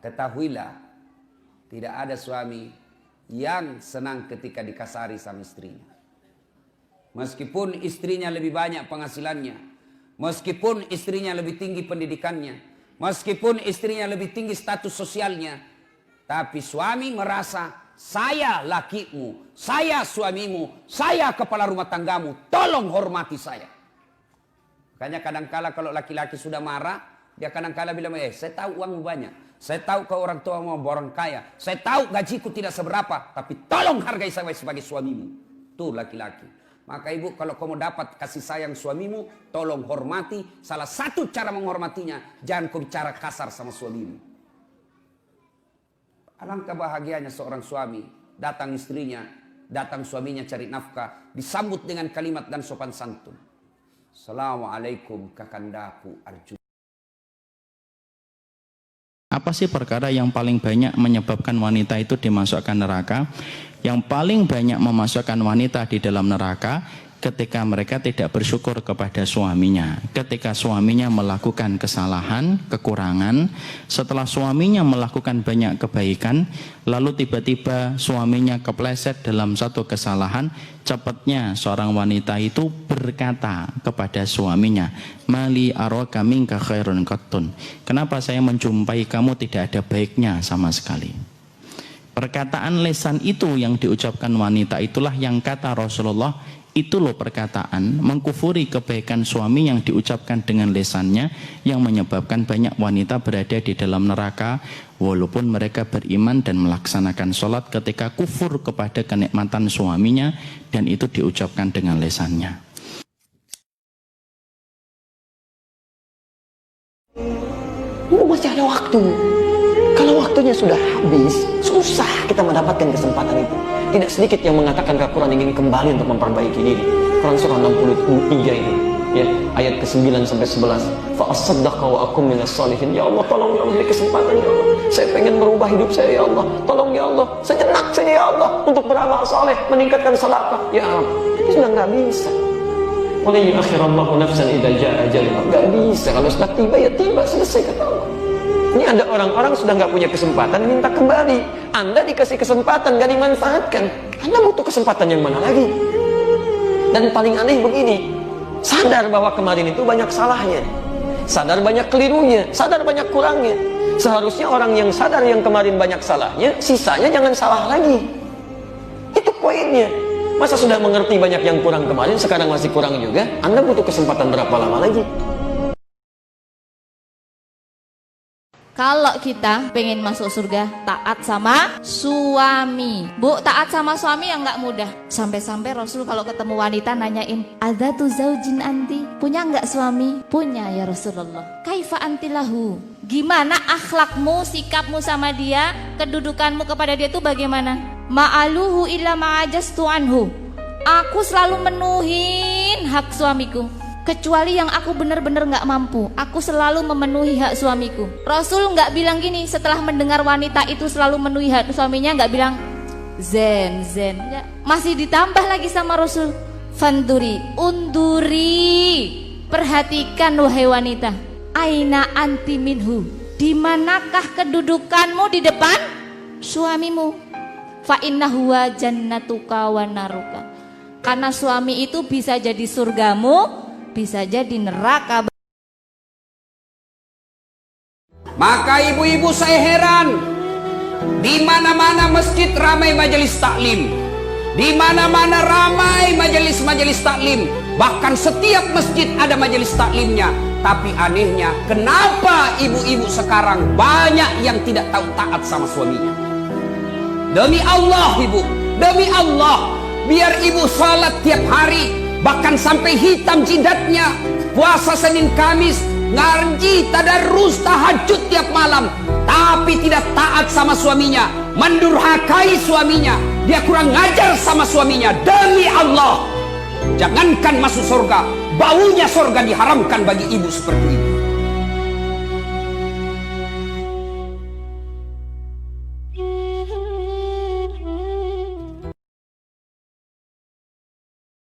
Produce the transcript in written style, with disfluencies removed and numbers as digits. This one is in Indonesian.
Ketahuilah, tidak ada suami yang senang ketika dikasari sama istrinya. Meskipun istrinya lebih banyak penghasilannya, meskipun istrinya lebih tinggi pendidikannya, meskipun istrinya lebih tinggi status sosialnya, tapi suami merasa, saya lakimu, saya suamimu, saya kepala rumah tanggamu, tolong hormati saya. Makanya kadangkala kalau laki-laki sudah marah, dia kadangkala bilang, saya tahu uangmu banyak, saya tahu kau orang tua mau orang kaya, saya tahu gajiku tidak seberapa, tapi tolong hargai saya sebagai suamimu. Tuh laki-laki. Maka ibu, kalau kamu dapat kasih sayang suamimu, tolong hormati. Salah satu cara menghormatinya, jangan kau bicara kasar sama suamimu. Alangkah bahagianya seorang suami, datang istrinya, datang suaminya cari nafkah, disambut dengan kalimat dan sopan santun. Assalamualaikum kakandaku Arjuna. Apa sih perkara yang paling banyak menyebabkan wanita itu dimasukkan neraka? Yang paling banyak memasukkan wanita di dalam neraka ketika mereka tidak bersyukur kepada suaminya. Ketika suaminya melakukan kesalahan, kekurangan, setelah suaminya melakukan banyak kebaikan, lalu tiba-tiba suaminya kepleset dalam satu kesalahan, cepatnya seorang wanita itu berkata kepada suaminya, mali araka minka khairun qattun. Kenapa saya menjumpai kamu tidak ada baiknya sama sekali? Perkataan lisan itu yang diucapkan wanita itulah yang kata Rasulullah, itu loh perkataan mengkufuri kebaikan suami yang diucapkan dengan lisannya, yang menyebabkan banyak wanita berada di dalam neraka walaupun mereka beriman dan melaksanakan sholat ketika kufur kepada kenikmatan suaminya dan itu diucapkan dengan lisannya. Masih ada waktu. Kalau waktunya sudah habis, susah kita mendapatkan kesempatan itu. Tidak sedikit yang mengatakan ke Quran ingin kembali untuk memperbaiki diri. Quran surah 63 itu, ya, ayat ke-9 sampai 11. Fa asaddaqa wa akum minas shalihin. Ya Allah, tolong ya Allah, beri kesempatan ya Allah. Saya pengen merubah hidup saya ya Allah. Tolong ya Allah. Sejenak saja ya Allah untuk beramal saleh, meningkatkan sedekah. Ya Allah, ini sudah enggak bisa. Oleh akhirallahu nafsan idza jaa ajaluha. Enggak bisa, kalau sudah tiba ya tiba, selesai kata Allah. Ini ada orang-orang sudah nggak punya kesempatan minta kembali. Anda dikasih kesempatan nggak dimanfaatkan. Anda butuh kesempatan yang mana lagi? Dan paling aneh begini, sadar bahwa kemarin itu banyak salahnya, sadar banyak kelirunya, sadar banyak kurangnya. Seharusnya orang yang sadar yang kemarin banyak salahnya, sisanya jangan salah lagi. Itu poinnya. Masa sudah mengerti banyak yang kurang kemarin, sekarang masih kurang juga? Anda butuh kesempatan berapa lama lagi? Kalau kita pengen masuk surga, taat sama suami. Bu, taat sama suami yang nggak mudah. Sampai-sampai Rasul kalau ketemu wanita nanyain, adzatu zaujin anti? Punya nggak suami? Punya ya Rasulullah. Kaifa antilahu? Gimana akhlakmu, sikapmu sama dia, kedudukanmu kepada dia itu bagaimana? Ma'aluhu illa ma'ajastu anhu. Aku selalu menuhin hak suamiku, kecuali yang aku benar-benar nggak mampu. Aku selalu memenuhi hak suamiku. Rasul nggak bilang gini setelah mendengar wanita itu selalu memenuhi hak suaminya, nggak bilang zen ya. Masih ditambah lagi sama Rasul, fanduri, unduri, perhatikan wahai wanita, aina anti minhu, dimanakah kedudukanmu di depan suamimu? Fa innahu wa jannatuka wa naruka, karena suami itu bisa jadi surgamu, bisa jadi neraka. Maka ibu-ibu saya heran, di mana-mana masjid ramai majelis taklim, di mana-mana ramai majelis-majelis taklim, bahkan setiap masjid ada majelis taklimnya. Tapi anehnya, kenapa ibu-ibu sekarang banyak yang tidak tahu taat sama suaminya? Demi Allah ibu, demi Allah, biar ibu salat tiap hari, bahkan sampai hitam jidatnya, puasa Senin Kamis, ngaji, tadarus, tahajud tiap malam, tapi tidak taat sama suaminya, mendurhakai suaminya, dia kurang ngajar sama suaminya. Demi Allah, jangankan masuk surga, baunya surga diharamkan bagi ibu seperti ini.